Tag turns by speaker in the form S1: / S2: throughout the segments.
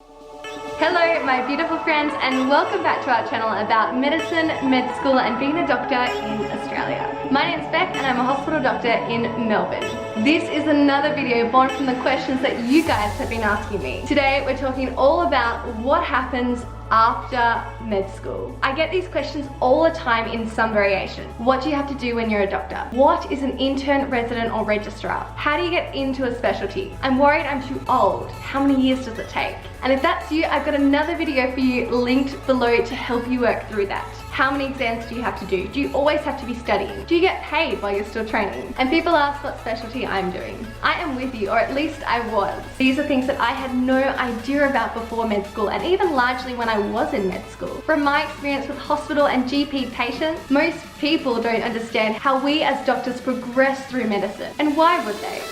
S1: Hello my beautiful friends, and welcome back to our channel about medicine, med school and being a doctor in Australia. My name's Beck and I'm a hospital doctor in Melbourne. This is another video born from the questions that you guys have been asking me. Today we're talking all about what happens after med school. I get these questions all the time in some variation. What do you have to do when you're a doctor? What is an intern, resident or registrar? How do you get into a specialty? I'm worried I'm too old. How many years does it take? And if that's you, I've got another video for you linked below to help you work through that. How many exams do you have to do? Do you always have to be studying? Do you get paid while you're still training? And people ask what specialty I'm doing. I am with you, or at least I was. These are things that I had no idea about before med school, and even largely when I was in med school. From my experience with hospital and GP patients, most people don't understand how we as doctors progress through medicine. And why would they?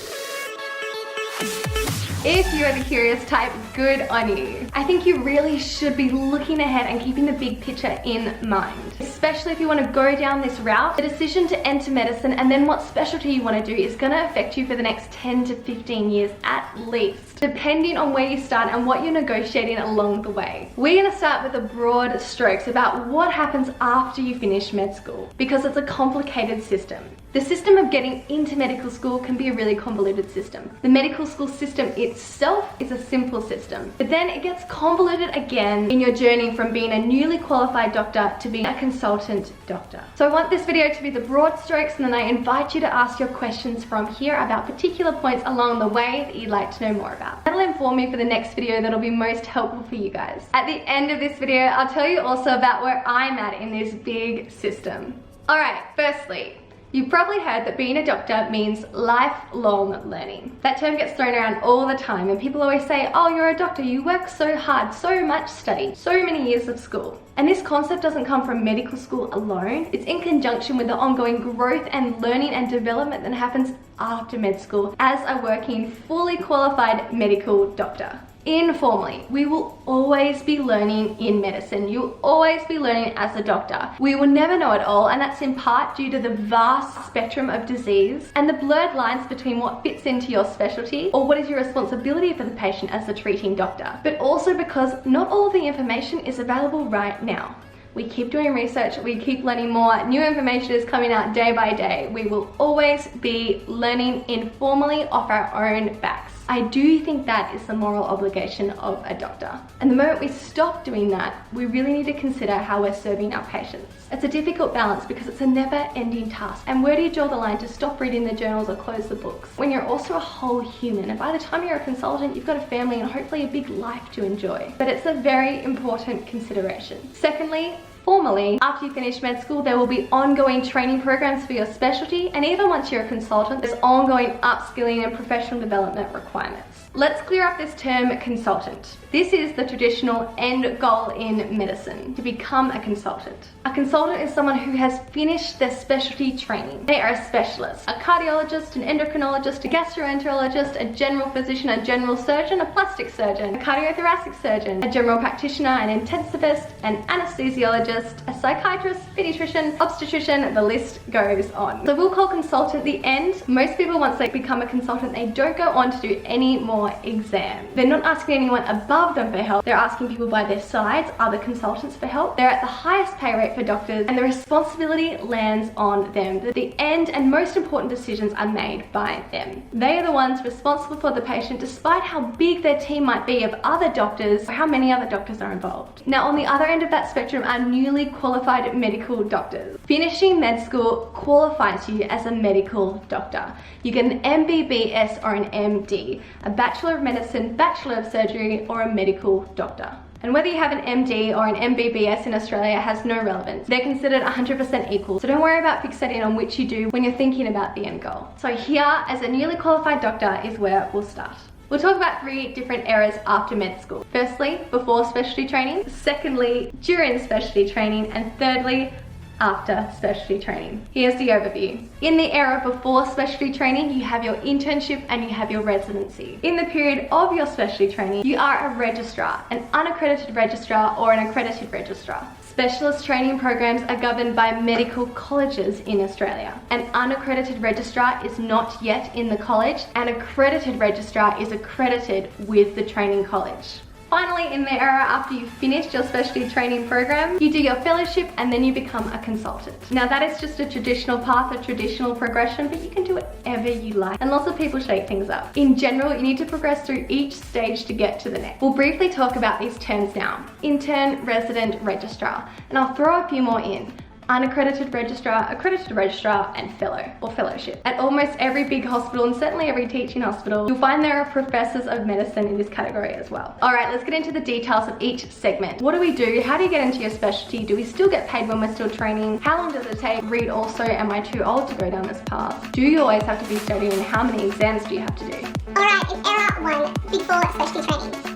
S1: If you're the curious type, good on you. I think you really should be looking ahead and keeping the big picture in mind. Especially if you want to go down this route, the decision to enter medicine and then what specialty you want to do is going to affect you for the next 10 to 15 years at least, depending on where you start and what you're negotiating along the way. We're going to start with the broad strokes about what happens after you finish med school, because it's a complicated system. The system of getting into medical school can be a really convoluted system. The medical school system itself is a simple system, but then it gets convoluted again in your journey from being a newly qualified doctor to being a consultant doctor. So I want this video to be the broad strokes, and then I invite you to ask your questions from here about particular points along the way that you'd like to know more about. That'll inform me for the next video that'll be most helpful for you guys. At the end of this video, I'll tell you also about where I'm at in this big system. Alright, firstly, you've probably heard that being a doctor means lifelong learning. That term gets thrown around all the time, and people always say, oh, you're a doctor, you work so hard, so much study, so many years of school. And this concept doesn't come from medical school alone. It's in conjunction with the ongoing growth and learning and development that happens after med school as a working, fully qualified medical doctor. Informally, we will always be learning in medicine. You'll always be learning as a doctor. We will never know it all, and that's in part due to the vast spectrum of disease and the blurred lines between what fits into your specialty or what is your responsibility for the patient as the treating doctor, but also because not all of the information is available right now. We keep doing research, we keep learning more, new information is coming out day by day. We will always be learning informally off our own backs. I do think that is the moral obligation of a doctor. And the moment we stop doing that, we really need to consider how we're serving our patients. It's a difficult balance because it's a never-ending task. And where do you draw the line to stop reading the journals or close the books? When you're also a whole human, and by the time you're a consultant, you've got a family and hopefully a big life to enjoy. But it's a very important consideration. Secondly, formally, after you finish med school, there will be ongoing training programs for your specialty, and even once you're a consultant, there's ongoing upskilling and professional development requirements. Let's clear up this term consultant. This is the traditional end goal in medicine, to become a consultant. A consultant is someone who has finished their specialty training. They are a specialist, a cardiologist, an endocrinologist, a gastroenterologist, a general physician, a general surgeon, a plastic surgeon, a cardiothoracic surgeon, a general practitioner, an intensivist, an anesthesiologist, a psychiatrist, pediatrician, obstetrician, the list goes on. So we'll call consultant the end. Most people, once they become a consultant, they don't go on to do any more exams. They're not asking anyone above them for help. They're asking people by their sides, other consultants, for help. They're at the highest pay rate for doctors, and the responsibility lands on them. The end and most important decisions are made by them. They are the ones responsible for the patient, despite how big their team might be of other doctors or how many other doctors are involved. Now, on the other end of that spectrum are newly qualified medical doctors. Finishing med school qualifies you as a medical doctor. You get an MBBS or an MD, a Bachelor of Medicine, Bachelor of Surgery, or a medical doctor. And whether you have an MD or an MBBS in Australia has no relevance. They're considered 100% equal, so don't worry about fixating on which you do when you're thinking about the end goal. So here, as a newly qualified doctor, is where we'll start. We'll talk about 3 different eras after med school. Firstly, before specialty training. Secondly, during specialty training. And thirdly, after specialty training. Here's the overview. In the era before specialty training, you have your internship and you have your residency. In the period of your specialty training, you are a registrar, an unaccredited registrar or an accredited registrar. Specialist training programs are governed by medical colleges in Australia. An unaccredited registrar is not yet in the college. An accredited registrar is accredited with the training college. Finally, in the era after you've finished your specialty training program, you do your fellowship and then you become a consultant. Now that is just a traditional path, a traditional progression, but you can do whatever you like. And lots of people shake things up. In general, you need to progress through each stage to get to the next. We'll briefly talk about these terms now. Intern, resident, registrar. And I'll throw a few more in. Unaccredited registrar, accredited registrar, and fellow or fellowship. At almost every big hospital and certainly every teaching hospital, you'll find there are professors of medicine in this category as well. All right, let's get into the details of each segment. What do we do? How do you get into your specialty? Do we still get paid when we're still training? How long does it take? Read also, am I too old to go down this path? Do you always have to be studying? How many exams do you have to do?
S2: Alright, in era 1, Big 4 specialty training.